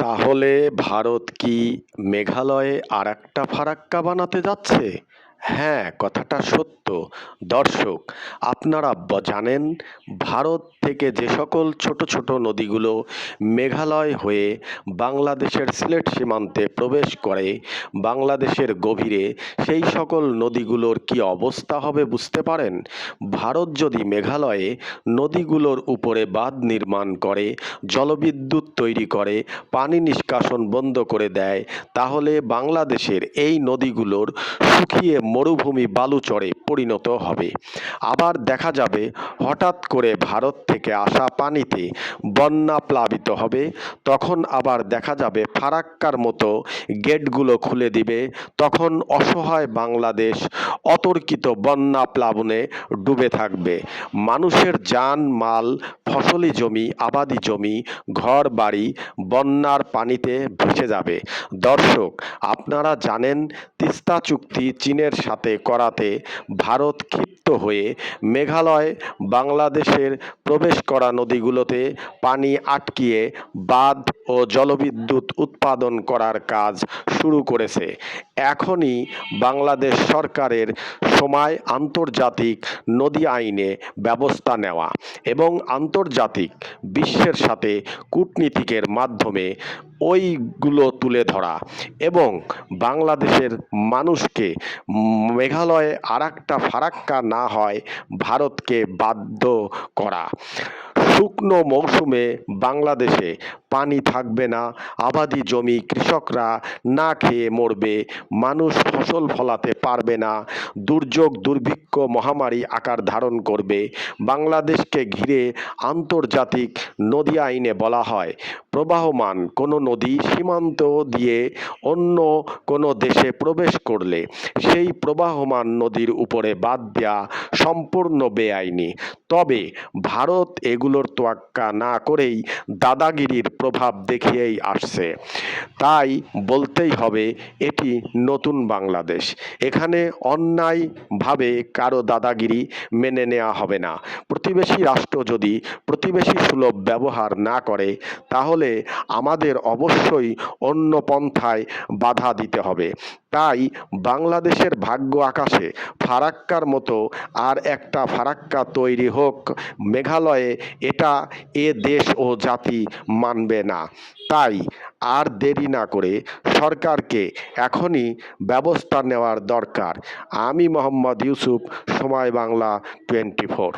তাহলে ভারত কি মেঘালয়ে আরেকটা ফারাক্কা বানাতে যাচ্ছে? হ্যাঁ, কথাটা সত্য। দর্শক, আপনারা জানেন ভারত থেকে যে সকল ছোট ছোট নদীগুলো মেঘালয় হয়ে বাংলাদেশের সিলেট সীমান্তে প্রবেশ করে বাংলাদেশের গভীরে, সেই সকল নদীগুলোর কি অবস্থা হবে বুঝতে পারেন? ভারত যদি মেঘালয়ে নদীগুলোর উপরে বাঁধ নির্মাণ করে, জলবিদ্যুৎ তৈরি করে, পানি নিষ্কাশন বন্ধ করে দেয়, তাহলে বাংলাদেশের এই নদীগুলোর শুকিয়ে মরুভূমি বালুচরে পরিণত হবে। আবার দেখা যাবে হঠাৎ করে ভারত থেকে আসা পানিতে বন্যা প্লাবিত হবে। তখন আবার দেখা যাবে ফারাক্কার মতো গেটগুলো খুলে দিবে। তখন অসহায় বাংলাদেশ অতর্কিত বন্যা প্লাবনে ডুবে থাকবে। মানুষের জান মাল, ফসলি জমি, আবাদি জমি, ঘর বাড়ি বন্যার পানিতে ভেসে যাবে। দর্শক, আপনারা জানেন তিস্তা চুক্তি চীনের সাথে করাতে ভারত ক্ষিপ্ত হয়ে মেঘালয় বাংলাদেশের প্রবেশ করা নদীগুলোতে পানি আটকিয়ে বাঁধ ও জলবিদ্যুৎ উৎপাদন করার কাজ শুরু করেছে। এখনই বাংলাদেশ সরকারের সময় আন্তর্জাতিক নদী আইনে ব্যবস্থা নেওয়া এবং আন্তর্জাতিক বিশ্বের সাথে কূটনীতিকের মাধ্যমে ওইগুলো তুলে ধরা এবং বাংলাদেশের মানুষকে মেঘালয়ে আরেকটা ফারাক্কা না হয় ভারতকে বাধ্য করা। শুকনো মৌসুমে বাংলাদেশে পানি থাকবে না, আবাদি জমি কৃষকরা না খেয়ে মরবে, মানুষ ফসল ফলাতে পারবে না, দুর্যোগ দুর্ভিক্ষ মহামারী আকার ধারণ করবে। বাংলাদেশকে ঘিরে আন্তর্জাতিক নদী আইনে বলা হয়, প্রবাহমান কোনো নদী সীমান্ত দিয়ে অন্য কোনো দেশে প্রবেশ করলে সেই প্রবাহমান নদীর উপরে বাঁধ দেওয়া সম্পূর্ণ বেআইনি। তবে ভারত এগুলোর তোয়াক্কা না করেই দাদাগিরির প্রভাব দেখিয়েই আসছে। তাই বলতেই হবে এটি নতুন বাংলাদেশ। এখানে অন্যায়ভাবে কারো দাদাগিরি মেনে নেওয়া হবে না। প্রতিবেশী রাষ্ট্র যদি প্রতিবেশী সুলভ ব্যবহার না করে, তাহলে আমাদের অবশ্যই অন্য পন্থায় বাধা দিতে হবে। তাই বাংলাদেশের ভাগ্য আকাশে ফারাক্কার মতো আর একটা ফারাক্কা তৈরি হোক মেঘালয়ে, এটা এ দেশ ও জাতি মানবে না। তাই আর দেরি না করে সরকারকে এখনই ব্যবস্থা নেওয়ার দরকার। আমি মোহাম্মদ ইউসুফ, সময় বাংলা 24।